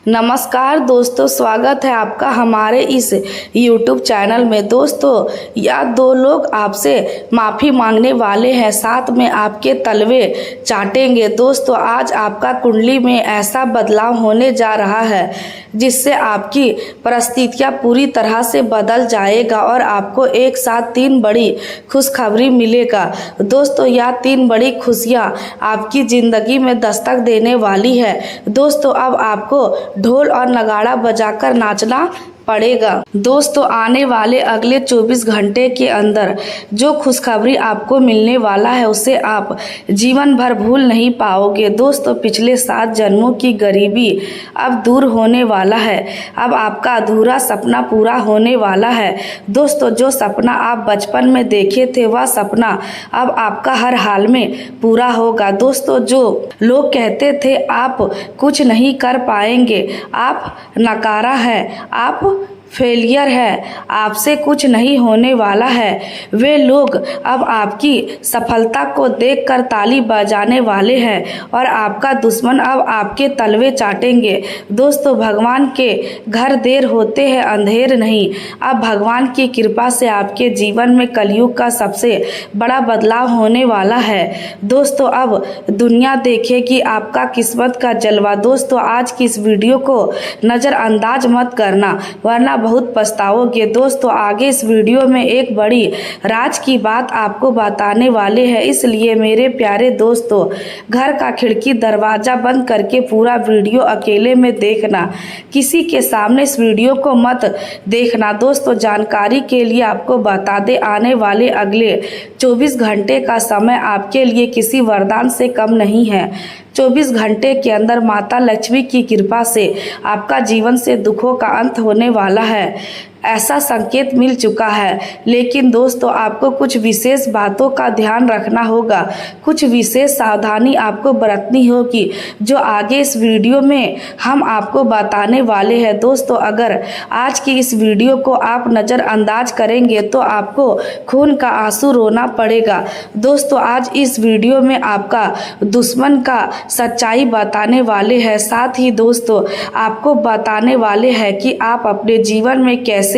नमस्कार दोस्तों, स्वागत है आपका हमारे इस YouTube चैनल में। दोस्तों, यह दो लोग आपसे माफ़ी मांगने वाले हैं, साथ में आपके तलवे चाटेंगे। दोस्तों, आज आपका कुंडली में ऐसा बदलाव होने जा रहा है जिससे आपकी परिस्थितियाँ पूरी तरह से बदल जाएगा और आपको एक साथ 3 बड़ी खुशखबरी मिलेगा। दोस्तों, यह 3 बड़ी खुशियाँ आपकी ज़िंदगी में दस्तक देने वाली है। दोस्तों, अब आपको ढोल और नगाड़ा बजाकर नाचना पड़ेगा। दोस्तों, आने वाले अगले 24 घंटे के अंदर जो खुशखबरी आपको मिलने वाला है उसे आप जीवन भर भूल नहीं पाओगे। दोस्तों, पिछले 7 जन्मों की गरीबी अब दूर होने वाला है। अब आपका अधूरा सपना पूरा होने वाला है। दोस्तों, जो सपना आप बचपन में देखे थे वह सपना अब आपका हर हाल में पूरा होगा। दोस्तों, जो लोग कहते थे आप कुछ नहीं कर पाएंगे, आप नकारा है, आप फेलियर है, आपसे कुछ नहीं होने वाला है, वे लोग अब आपकी सफलता को देखकर ताली बजाने वाले हैं और आपका दुश्मन अब आपके तलवे चाटेंगे। दोस्तों, भगवान के घर देर होते हैं अंधेर नहीं। अब भगवान की कृपा से आपके जीवन में कलयुग का सबसे बड़ा बदलाव होने वाला है। दोस्तों, अब दुनिया देखेगी आपका किस्मत का जलवा। दोस्तों, आज की इस वीडियो को नज़रअंदाज मत करना वरना बहुत पछताओगे। दोस्तों, आगे इस वीडियो में एक बड़ी राज की बात आपको बताने वाले हैं, इसलिए मेरे प्यारे दोस्तों, घर का खिड़की दरवाजा बंद करके पूरा वीडियो अकेले में देखना, किसी के सामने इस वीडियो को मत देखना। दोस्तों, जानकारी के लिए आपको बता दें, आने वाले अगले 24 घंटे का समय आपके लिए किसी वरदान से कम नहीं है। 24 घंटे के अंदर माता लक्ष्मी की कृपा से आपका जीवन से दुखों का अंत होने वाला है, ऐसा संकेत मिल चुका है। लेकिन दोस्तों, आपको कुछ विशेष बातों का ध्यान रखना होगा, कुछ विशेष सावधानी आपको बरतनी होगी जो आगे इस वीडियो में हम आपको बताने वाले हैं। दोस्तों, अगर आज की इस वीडियो को आप नज़रअंदाज करेंगे तो आपको खून का आंसू रोना पड़ेगा। दोस्तों, आज इस वीडियो में आपका दुश्मन का सच्चाई बताने वाले हैं, साथ ही दोस्तों आपको बताने वाले हैं कि आप अपने जीवन में कैसे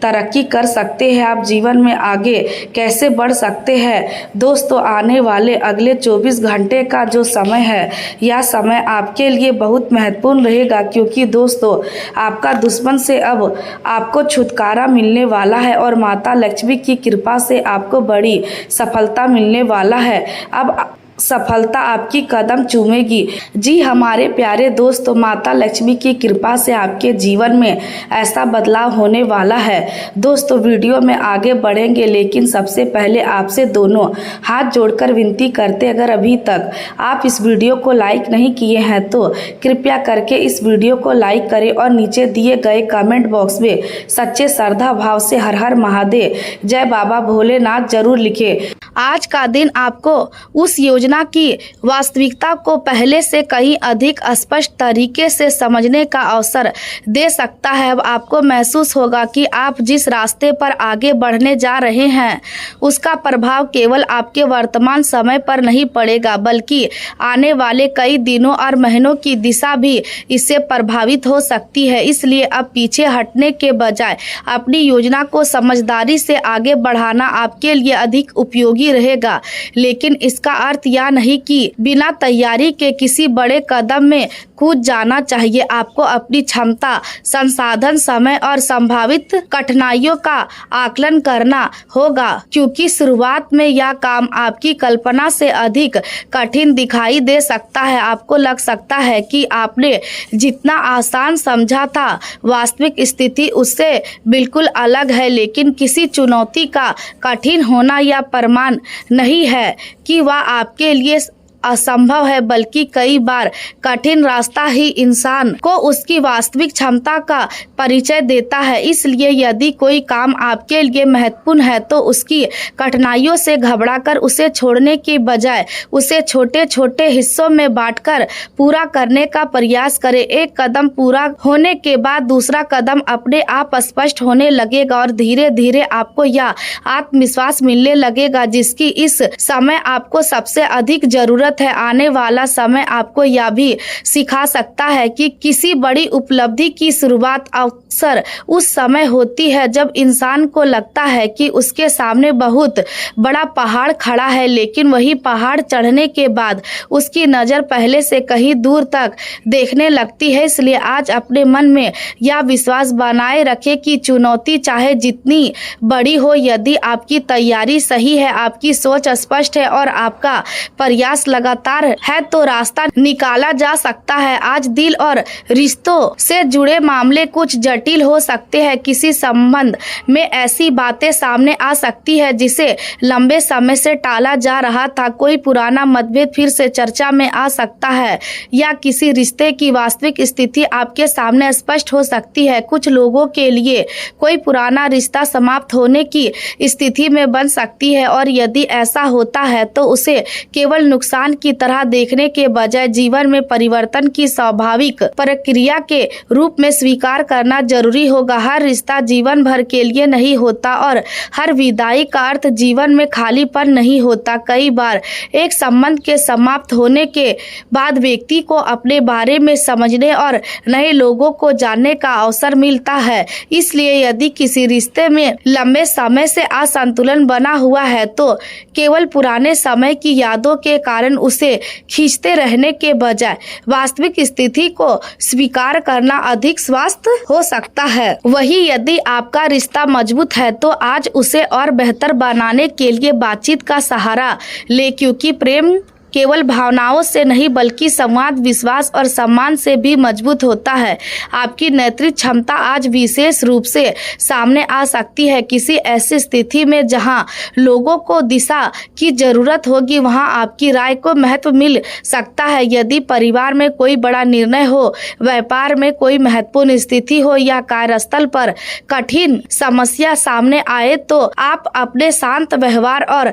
तरक्की कर सकते हैं, आप जीवन में आगे कैसे बढ़ सकते हैं। दोस्तों, आने वाले अगले 24 घंटे का जो समय है यह समय आपके लिए बहुत महत्वपूर्ण रहेगा, क्योंकि दोस्तों आपका दुश्मन से अब आपको छुटकारा मिलने वाला है और माता लक्ष्मी की कृपा से आपको बड़ी सफलता मिलने वाला है। अब सफलता आपकी कदम चूमेगी। जी हमारे प्यारे दोस्तों, माता लक्ष्मी की कृपा से आपके जीवन में ऐसा बदलाव होने वाला है। दोस्तों, वीडियो में आगे बढ़ेंगे, लेकिन सबसे पहले आपसे दोनों हाथ जोड़कर विनती करते, अगर अभी तक आप इस वीडियो को लाइक नहीं किए हैं तो कृपया करके इस वीडियो को लाइक करें और नीचे दिए गए कमेंट बॉक्स में सच्चे श्रद्धा भाव से हर हर महादेव, जय बाबा भोलेनाथ जरूर लिखें। आज का दिन आपको उस योजना की वास्तविकता को पहले से कहीं अधिक स्पष्ट तरीके से समझने का अवसर दे सकता है। अब आपको महसूस होगा कि आप जिस रास्ते पर आगे बढ़ने जा रहे हैं उसका प्रभाव केवल आपके वर्तमान समय पर नहीं पड़ेगा, बल्कि आने वाले कई दिनों और महीनों की दिशा भी इससे प्रभावित हो सकती है। इसलिए अब पीछे हटने के बजाय अपनी योजना को समझदारी से आगे बढ़ाना आपके लिए अधिक उपयोगी रहेगा। लेकिन इसका अर्थ यह नहीं कि बिना तैयारी के किसी बड़े कदम में कूद जाना चाहिए। आपको अपनी क्षमता, संसाधन, समय और संभावित कठिनाइयों का आकलन करना होगा, क्योंकि शुरुआत में यह काम आपकी कल्पना से अधिक कठिन दिखाई दे सकता है। आपको लग सकता है कि आपने जितना आसान समझा था वास्तविक स्थिति उससे बिल्कुल अलग है, लेकिन किसी चुनौती का कठिन होना यह प्रमाण नहीं है कि वह आपके लिए असंभव है, बल्कि कई बार कठिन रास्ता ही इंसान को उसकी वास्तविक क्षमता का परिचय देता है। इसलिए यदि कोई काम आपके लिए महत्वपूर्ण है तो उसकी कठिनाइयों से घबराकर उसे छोड़ने की बजाय उसे छोटे छोटे हिस्सों में बांटकर पूरा करने का प्रयास करें। एक कदम पूरा होने के बाद दूसरा कदम अपने आप स्पष्ट होने लगेगा और धीरे धीरे आपको यह आत्मविश्वास मिलने लगेगा जिसकी इस समय आपको सबसे अधिक जरूरत ज़रूरत है। आने वाला समय आपको यह भी सिखा सकता है कि किसी बड़ी उपलब्धि की शुरुआत अक्सर उस समय होती है जब इंसान को लगता है कि उसके सामने बहुत बड़ा पहाड़ खड़ा है, लेकिन वही पहाड़ चढ़ने के बाद उसकी नज़र पहले से कहीं दूर तक देखने लगती है। इसलिए आज अपने मन में यह विश्वास बनाए रखें कि चुनौती चाहे जितनी बड़ी हो, यदि आपकी तैयारी सही है, आपकी सोच स्पष्ट है और आपका प्रयास लगातार है तो रास्ता निकाला जा सकता है। आज दिल और रिश्तों से जुड़े मामले कुछ जटिल हो सकते हैं। किसी संबंध में ऐसी बातें सामने आ सकती है जिसे लंबे समय से टाला जा रहा था। कोई पुराना मतभेद फिर से चर्चा में आ सकता है या किसी रिश्ते की वास्तविक स्थिति आपके सामने स्पष्ट हो सकती है। कुछ लोगों के लिए कोई पुराना रिश्ता समाप्त होने की स्थिति में बन सकती है और यदि ऐसा होता है तो उसे केवल नुकसान की तरह देखने के बजाय जीवन में परिवर्तन की स्वाभाविक प्रक्रिया के रूप में स्वीकार करना जरूरी होगा। हर रिश्ता जीवन भर के लिए नहीं होता और हर विदाई का अर्थ जीवन में खालीपन नहीं होता। कई बार एक संबंध के समाप्त होने के बाद व्यक्ति को अपने बारे में समझने और नए लोगों को जानने का अवसर मिलता है। इसलिए यदि किसी रिश्ते में लंबे समय से असंतुलन बना हुआ है तो केवल पुराने समय की यादों के कारण उसे खींचते रहने के बजाय वास्तविक स्थिति को स्वीकार करना अधिक स्वस्थ हो सकता है। वही यदि आपका रिश्ता मजबूत है तो आज उसे और बेहतर बनाने के लिए बातचीत का सहारा ले, क्योंकि प्रेम केवल भावनाओं से नहीं बल्कि संवाद, विश्वास और सम्मान से भी मजबूत होता है। आपकी नेतृत्व क्षमता आज विशेष रूप से सामने आ सकती है। किसी ऐसी स्थिति में जहां लोगों को दिशा की जरूरत होगी वहां आपकी राय को महत्व मिल सकता है। यदि परिवार में कोई बड़ा निर्णय हो, व्यापार में कोई महत्वपूर्ण स्थिति हो या कार्यस्थल पर कठिन समस्या सामने आए तो आप अपने शांत व्यवहार और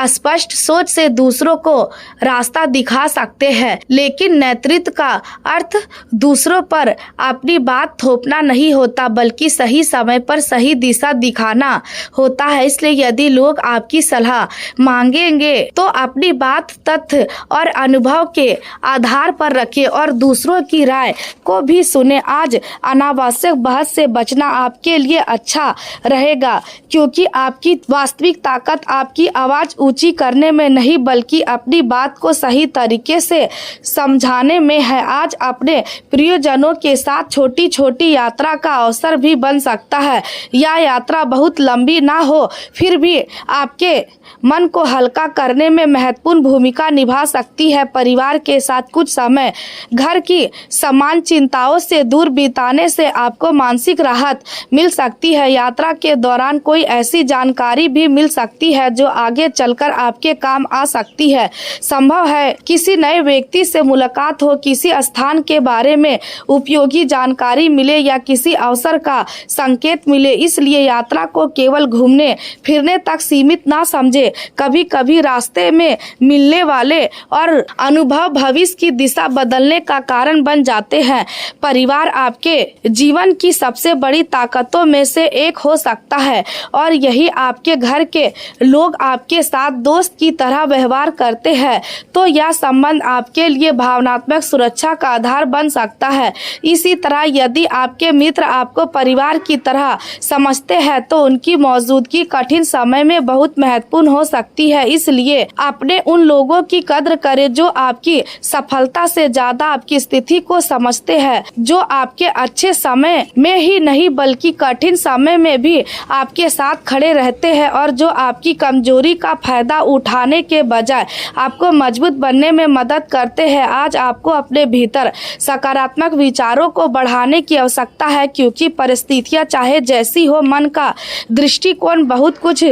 स्पष्ट सोच से दूसरों को रास्ता दिखा सकते हैं। लेकिन नेतृत्व का अर्थ दूसरों पर अपनी बात थोपना नहीं होता बल्कि सही समय पर सही दिशा दिखाना होता है। इसलिए यदि लोग आपकी सलाह मांगेंगे तो अपनी बात तथ्य और अनुभव के आधार पर रखें और दूसरों की राय को भी सुने। आज अनावश्यक बहस से बचना आपके लिए अच्छा रहेगा, क्योंकि आपकी वास्तविक ताकत आपकी आवाज ऊंची करने में नहीं बल्कि अपनी बात को सही तरीके से समझाने में है। आज अपने प्रियजनों के साथ छोटी छोटी यात्रा का अवसर भी बन सकता है। यह यात्रा बहुत लंबी ना हो फिर भी आपके मन को हल्का करने में महत्वपूर्ण भूमिका निभा सकती है। परिवार के साथ कुछ समय घर की समान चिंताओं से दूर बिताने से आपको मानसिक राहत मिल सकती है। यात्रा के दौरान कोई ऐसी जानकारी भी मिल सकती है जो आगे चलकर आपके काम आ सकती है। संभव है किसी नए व्यक्ति से मुलाकात हो, किसी स्थान के बारे में उपयोगी जानकारी मिले या किसी अवसर का संकेत मिले। इसलिए यात्रा को केवल घूमने फिरने तक सीमित ना समझे। कभी कभी रास्ते में मिलने वाले और अनुभव भविष्य की दिशा बदलने का कारण बन जाते हैं। परिवार आपके जीवन की सबसे बड़ी ताकतों में से एक हो सकता है और यही आपके घर के लोग आपके साथ दोस्त की तरह व्यवहार करते हैं तो यह संबंध आपके लिए भावनात्मक सुरक्षा का आधार बन सकता है। इसी तरह यदि आपके मित्र आपको परिवार की तरह समझते हैं तो उनकी मौजूदगी कठिन समय में बहुत महत्वपूर्ण हो सकती है। इसलिए अपने उन लोगों की कद्र करें जो आपकी सफलता से ज्यादा आपकी स्थिति को समझते हैं, जो आपके अच्छे समय में ही नहीं बल्कि कठिन समय में भी आपके साथ खड़े रहते हैं और जो आपकी कमजोरी का फायदा उठाने के बजाय आपको मजबूत बनने में मदद करते हैं। आज आपको अपने भीतर सकारात्मक विचारों को बढ़ाने की आवश्यकता है, क्योंकि परिस्थितियां चाहे जैसी हो मन का दृष्टिकोण बहुत कुछ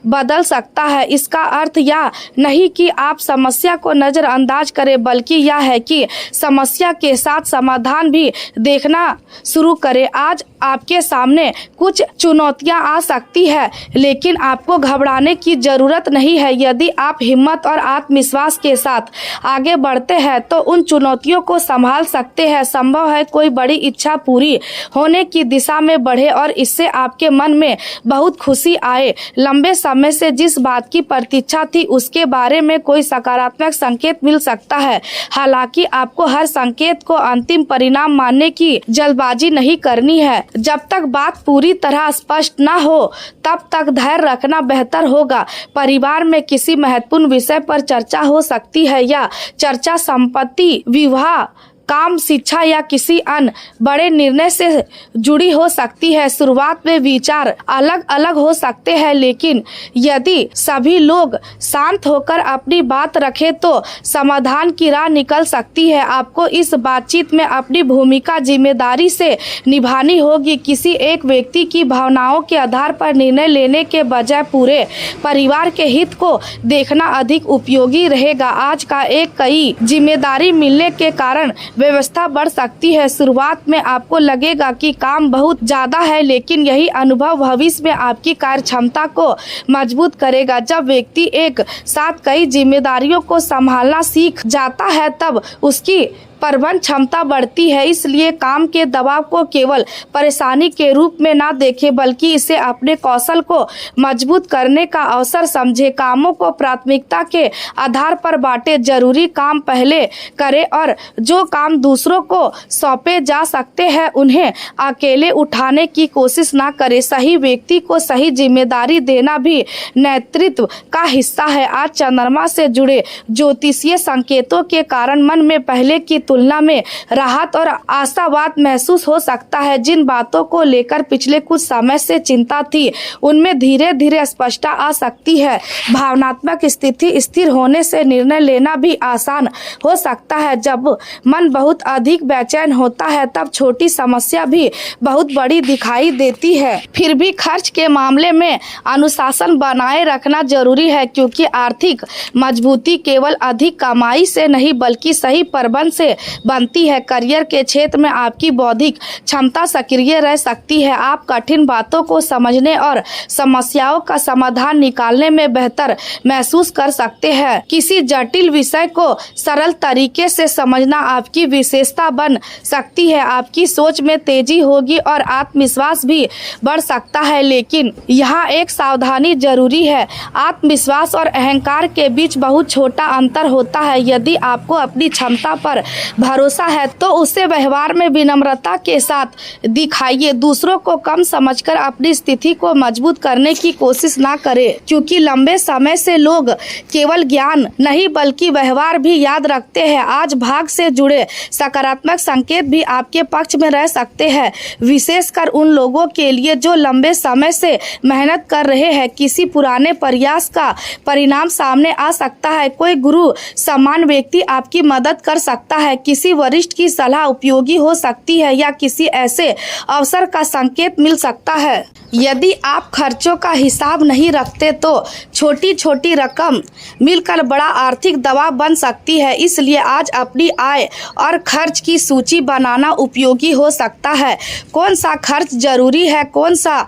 बदल सकता है। इसका अर्थ यह नहीं कि आप समस्या को नजरअंदाज करें बल्कि यह है कि समस्या के साथ समाधान भी देखना शुरू करें। आज आपके सामने कुछ चुनौतियां आ सकती है लेकिन आपको घबराने की जरूरत नहीं नहीं है। यदि आप हिम्मत और आत्मविश्वास के साथ आगे बढ़ते हैं तो उन चुनौतियों को संभाल सकते हैं। संभव है कोई बड़ी इच्छा पूरी होने की दिशा में बढ़े और इससे आपके मन में बहुत खुशी आए। लंबे समय से जिस बात की प्रतीक्षा थी उसके बारे में कोई सकारात्मक संकेत मिल सकता है। हालांकि आपको हर संकेत को अंतिम परिणाम मानने की जल्दबाजी नहीं करनी है। जब तक बात पूरी तरह स्पष्ट न हो तब तक धैर्य रखना बेहतर होगा। परिवार में किसी महत्वपूर्ण विषय पर चर्चा हो सकती है या चर्चा संपत्ति, विवाह, काम, शिक्षा या किसी अन्य बड़े निर्णय से जुड़ी हो सकती है। शुरुआत में विचार अलग अलग हो सकते हैं, लेकिन यदि सभी लोग शांत होकर अपनी बात रखें तो समाधान की राह निकल सकती है। आपको इस बातचीत में अपनी भूमिका जिम्मेदारी से निभानी होगी। किसी एक व्यक्ति की भावनाओं के आधार पर निर्णय लेने के बजाय पूरे परिवार के हित को देखना अधिक उपयोगी रहेगा। आज का एक कई जिम्मेदारी मिलने के कारण व्यवस्था बढ़ सकती है। शुरुआत में आपको लगेगा कि काम बहुत ज्यादा है, लेकिन यही अनुभव भविष्य में आपकी कार्य क्षमता को मजबूत करेगा। जब व्यक्ति एक साथ कई जिम्मेदारियों को संभालना सीख जाता है तब उसकी प्रबंधन क्षमता बढ़ती है। इसलिए काम के दबाव को केवल परेशानी के रूप में ना देखें, बल्कि इसे अपने कौशल को मजबूत करने का अवसर समझें। कामों को प्राथमिकता के आधार पर बांटें। जरूरी काम पहले करें और जो काम दूसरों को सौंपे जा सकते हैं उन्हें अकेले उठाने की कोशिश ना करें। सही व्यक्ति को सही जिम्मेदारी देना भी नेतृत्व का हिस्सा है। आज चंद्रमा से जुड़े ज्योतिषीय संकेतों के कारण मन में पहले की तुलना में राहत और आशावाद महसूस हो सकता है। जिन बातों को लेकर पिछले कुछ समय से चिंता थी उनमें धीरे धीरे स्पष्टता आ सकती है। भावनात्मक स्थिति स्थिर होने से निर्णय लेना भी आसान हो सकता है। जब मन बहुत अधिक बेचैन होता है तब छोटी समस्या भी बहुत बड़ी दिखाई देती है। फिर भी खर्च के मामले में अनुशासन बनाए रखना जरूरी है, क्योंकि आर्थिक मजबूती केवल अधिक कमाई से नहीं बल्कि सही प्रबंधन से बनती है। करियर के क्षेत्र में आपकी बौद्धिक क्षमता सक्रिय रह सकती है। आप कठिन बातों को समझने और समस्याओं का समाधान निकालने में बेहतर महसूस कर सकते हैं। किसी जटिल विषय को सरल तरीके से समझना आपकी विशेषता बन सकती है। आपकी सोच में तेजी होगी और आत्मविश्वास भी बढ़ सकता है, लेकिन यहाँ एक सावधानी जरूरी है। आत्मविश्वास और अहंकार के बीच बहुत छोटा अंतर होता है। यदि आपको अपनी क्षमता पर भरोसा है तो उसे व्यवहार में विनम्रता के साथ दिखाइए। दूसरों को कम समझकर अपनी स्थिति को मजबूत करने की कोशिश ना करें, क्योंकि लंबे समय से लोग केवल ज्ञान नहीं बल्कि व्यवहार भी याद रखते हैं। आज भाग से जुड़े सकारात्मक संकेत भी आपके पक्ष में रह सकते हैं, विशेषकर उन लोगों के लिए जो लंबे समय से मेहनत कर रहे हैं। किसी पुराने प्रयास का परिणाम सामने आ सकता है। कोई गुरु समान व्यक्ति आपकी मदद कर सकता है। किसी वरिष्ठ की सलाह उपयोगी हो सकती है या किसी ऐसे अवसर का संकेत मिल सकता है। यदि आप खर्चों का हिसाब नहीं रखते तो छोटी छोटी रकम मिलकर बड़ा आर्थिक दबाव बन सकती है। इसलिए आज अपनी आय और खर्च की सूची बनाना उपयोगी हो सकता है। कौन सा खर्च जरूरी है, कौन सा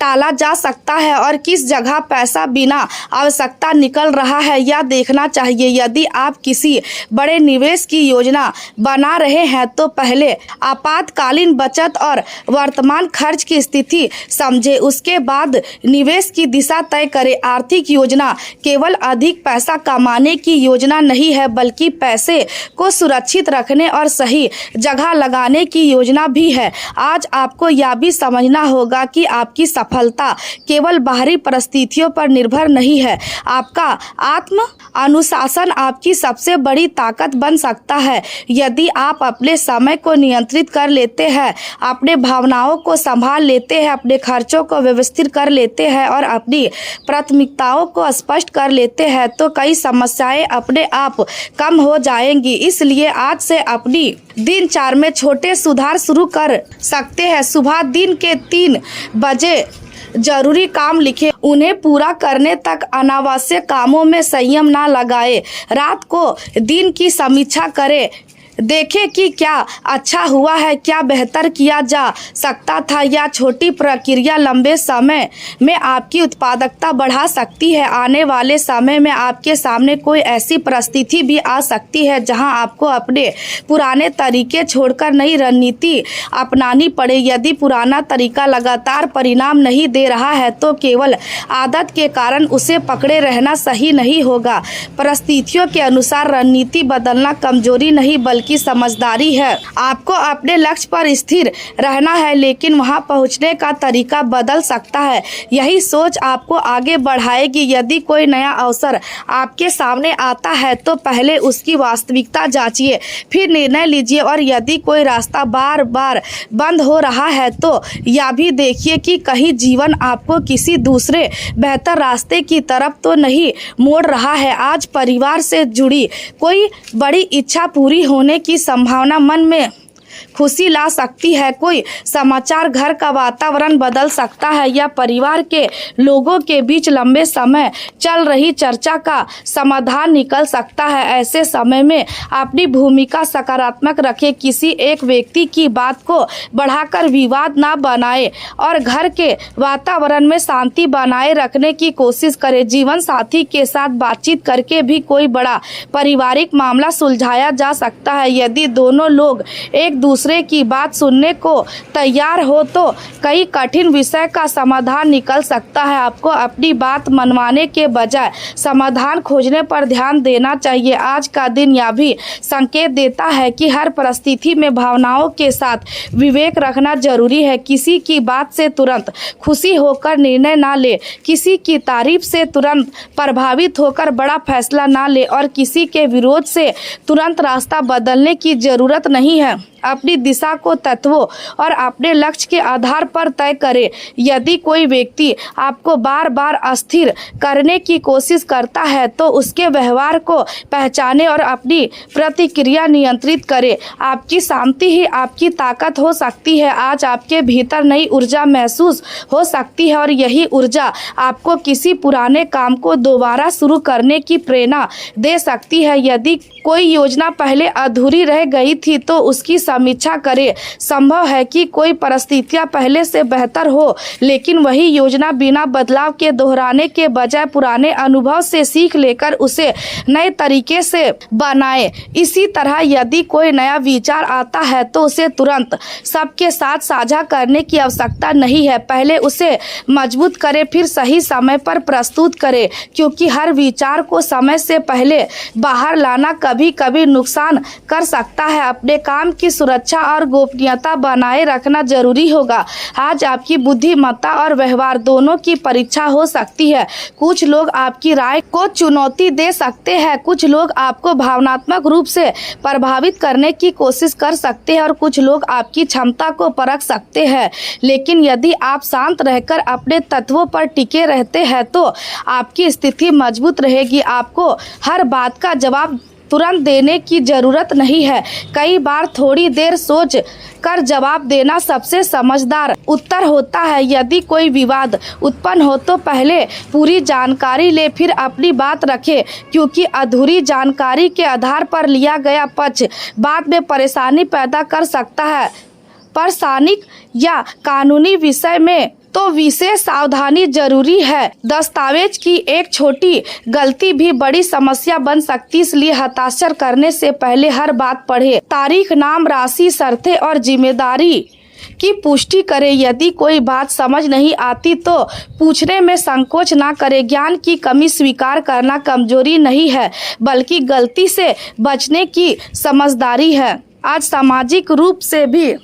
टाला जा सकता है और किस जगह पैसा बिना आवश्यकता निकल रहा है यह देखना चाहिए। यदि आप किसी बड़े निवेश की योजना बना रहे हैं तो पहले आपातकालीन बचत और वर्तमान खर्च की स्थिति समझें, उसके बाद निवेश की दिशा तय करें। आर्थिक योजना केवल अधिक पैसा कमाने की योजना नहीं है, बल्कि पैसे को सुरक्षित रखने और सही जगह लगाने की योजना भी है। आज आपको यह भी समझना होगा कि आपकी सफलता केवल बाहरी परिस्थितियों पर निर्भर नहीं है। आपका आत्म अनुशासन आपकी सबसे बड़ी ताकत बन सकता है। यदि आप अपने समय को नियंत्रित कर लेते हैं, अपने भावनाओं को संभाल लेते हैं, अपने खर्चों को व्यवस्थित कर लेते हैं और अपनी प्राथमिकताओं को स्पष्ट कर लेते हैं तो कई समस्याएं अपने आप कम हो जाएंगी। इसलिए आज से अपनी दिनचर्या में छोटे सुधार शुरू कर सकते हैं। सुबह दिन के 3 बजे जरूरी काम लिखें, उन्हें पूरा करने तक अनावश्यक कामों में संयम ना लगाएं। रात को दिन की समीक्षा करें, देखें कि क्या अच्छा हुआ है, क्या बेहतर किया जा सकता था। या छोटी प्रक्रिया लंबे समय में आपकी उत्पादकता बढ़ा सकती है। आने वाले समय में आपके सामने कोई ऐसी परिस्थिति भी आ सकती है जहां आपको अपने पुराने तरीके छोड़कर नई रणनीति अपनानी पड़े। यदि पुराना तरीका लगातार परिणाम नहीं दे रहा है तो केवल आदत के कारण उसे पकड़े रहना सही नहीं होगा। परिस्थितियों के अनुसार रणनीति बदलना कमजोरी नहीं बल्कि समझदारी है। आपको अपने लक्ष्य पर स्थिर रहना है, लेकिन वहां पहुंचने का तरीका बदल सकता है। यही सोच आपको आगे बढ़ाएगी। यदि कोई नया अवसर आपके सामने आता है तो पहले उसकी वास्तविकता जांचिए, फिर निर्णय लीजिए। और यदि कोई रास्ता बार बार बंद हो रहा है तो यह भी देखिए कि कहीं जीवन आपको किसी दूसरे बेहतर रास्ते की तरफ तो नहीं मोड़ रहा है। आज परिवार से जुड़ी कोई बड़ी इच्छा पूरी होने की संभावना मन में खुशी ला सकती है। कोई समाचार घर का वातावरण बदल सकता है या परिवार के लोगों के बीच लंबे समय चल रही चर्चा का समाधान निकल सकता है। ऐसे समय में अपनी भूमिका सकारात्मक रखें, किसी एक व्यक्ति की बात को बढ़ाकर विवाद ना बनाए और घर के वातावरण में शांति बनाए रखने की कोशिश करें। जीवन साथी के साथ बातचीत करके भी कोई बड़ा पारिवारिक मामला सुलझाया जा सकता है। यदि दोनों लोग एक दूसरे की बात सुनने को तैयार हो तो कई कठिन विषय का समाधान निकल सकता है। आपको अपनी बात मनवाने के बजाय समाधान खोजने पर ध्यान देना चाहिए। आज का दिन यह भी संकेत देता है कि हर परिस्थिति में भावनाओं के साथ विवेक रखना जरूरी है। किसी की बात से तुरंत खुशी होकर निर्णय ना ले, किसी की तारीफ से तुरंत प्रभावित होकर बड़ा फैसला ना ले और किसी के विरोध से तुरंत रास्ता बदलने की जरूरत नहीं है। अपनी दिशा को तत्वों और अपने लक्ष्य के आधार पर तय करें। यदि कोई व्यक्ति आपको बार बार अस्थिर करने की कोशिश करता है तो उसके व्यवहार को पहचानें और अपनी प्रतिक्रिया नियंत्रित करें। आपकी शांति ही आपकी ताकत हो सकती है। आज आपके भीतर नई ऊर्जा महसूस हो सकती है और यही ऊर्जा आपको किसी पुराने काम को दोबारा शुरू करने की प्रेरणा दे सकती है। यदि कोई योजना पहले अधूरी रह गई थी तो उसकी समीक्षा करें। संभव है कि कोई परिस्थितियां पहले से बेहतर हो, लेकिन वही योजना बिना बदलाव के दोहराने के बजाय पुराने अनुभव से सीख लेकर उसे नए तरीके से बनाएं। इसी तरह यदि कोई नया विचार आता है तो उसे तुरंत सबके साथ साझा करने की आवश्यकता नहीं है। पहले उसे मजबूत करें, फिर सही समय पर प्रस्तुत करें, क्योंकि हर विचार को समय से पहले बाहर लाना कभी कभी नुकसान कर सकता है। अपने काम की सुरक्षा और गोपनीयता बनाए रखना जरूरी होगा। आज आपकी बुद्धिमत्ता और व्यवहार दोनों की परीक्षा हो सकती है। कुछ लोग आपकी राय को चुनौती दे सकते हैं, कुछ लोग आपको भावनात्मक रूप से प्रभावित करने की कोशिश कर सकते हैं और कुछ लोग आपकी क्षमता को परख सकते हैं। लेकिन यदि आप शांत रहकर अपने तत्वों पर टिके रहते हैं तो आपकी स्थिति मजबूत रहेगी। आपको हर बात का जवाब तुरंत देने की जरूरत नहीं है। कई बार थोड़ी देर सोच कर जवाब देना सबसे समझदार उत्तर होता है। यदि कोई विवाद उत्पन्न हो तो पहले पूरी जानकारी ले, फिर अपनी बात रखें, क्योंकि अधूरी जानकारी के आधार पर लिया गया पक्ष बाद में परेशानी पैदा कर सकता है। प्रशासनिक या कानूनी विषय में तो विशेष सावधानी जरूरी है। दस्तावेज की एक छोटी गलती भी बड़ी समस्या बन सकती है, इसलिए हस्ताक्षर करने से पहले हर बात पढ़ें। तारीख, नाम, राशि, शर्तें और जिम्मेदारी की पुष्टि करें। यदि कोई बात समझ नहीं आती तो पूछने में संकोच ना करें। ज्ञान की कमी स्वीकार करना कमजोरी नहीं है, बल्कि गलती से बचने की समझदारी है। आज सामाजिक रूप से भी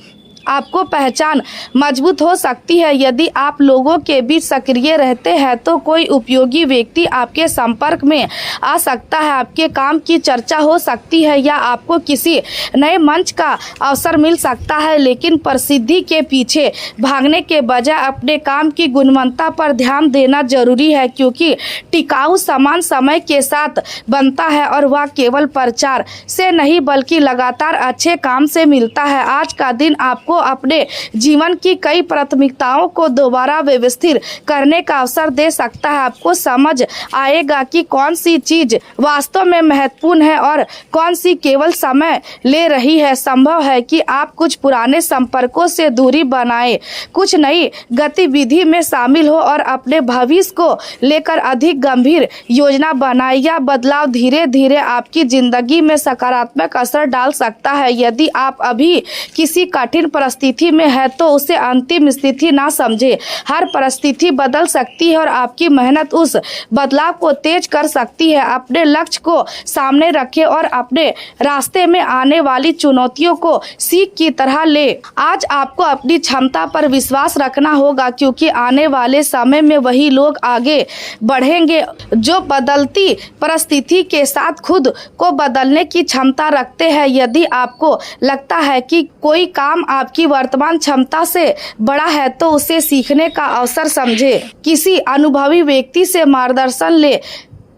आपको पहचान मजबूत हो सकती है। यदि आप लोगों के बीच सक्रिय रहते हैं तो कोई उपयोगी व्यक्ति आपके संपर्क में आ सकता है। आपके काम की चर्चा हो सकती है या आपको किसी नए मंच का अवसर मिल सकता है। लेकिन प्रसिद्धि के पीछे भागने के बजाय अपने काम की गुणवत्ता पर ध्यान देना जरूरी है, क्योंकि टिकाऊ सामान समय के साथ बनता है और वह केवल प्रचार से नहीं बल्कि लगातार अच्छे काम से मिलता है। आज का दिन आपको आपको अपने जीवन की कई प्राथमिकताओं को दोबारा व्यवस्थित करने का अवसर दे सकता है। आपको समझ आएगा कि कौन सी चीज वास्तव में महत्वपूर्ण है और कौन सी केवल समय ले रही है। संभव है कि आप कुछ पुराने संपर्कों से दूरी बनाए, कुछ नई गतिविधि में शामिल हो और अपने भविष्य को लेकर अधिक गंभीर योजना बनाए। यह बदलाव धीरे धीरे आपकी जिंदगी में सकारात्मक असर डाल सकता है। यदि आप अभी किसी कठिन परिस्थिति में है तो उसे अंतिम स्थिति ना समझे। हर परिस्थिति बदल सकती है और आपकी मेहनत उस बदलाव को तेज कर सकती है। अपने लक्ष्य को सामने रखें और अपने रास्ते में आने वाली चुनौतियों को सीख की तरह ले। आज आपको अपनी क्षमता पर विश्वास रखना होगा, क्योंकि आने वाले समय में वही लोग आगे बढ़ेंगे जो बदलती परिस्थिति के साथ खुद को बदलने की क्षमता रखते हैं। यदि आपको लगता है कि कोई काम आपकी वर्तमान क्षमता से बड़ा है तो उसे सीखने का अवसर समझे। किसी अनुभवी व्यक्ति से मार्गदर्शन ले,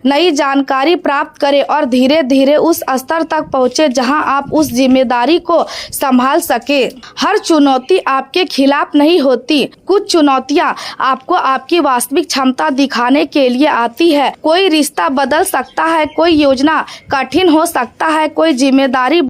नई जानकारी प्राप्त करें और धीरे धीरे उस स्तर तक पहुंचे जहां आप उस जिम्मेदारी को संभाल सके। हर चुनौती आपके खिलाफ नहीं होती। कुछ चुनौतियां आपको आपकी वास्तविक क्षमता दिखाने के लिए आती है। कोई रिश्ता बदल सकता है, कोई योजना कठिन हो सकता है, कोई जिम्मेदारी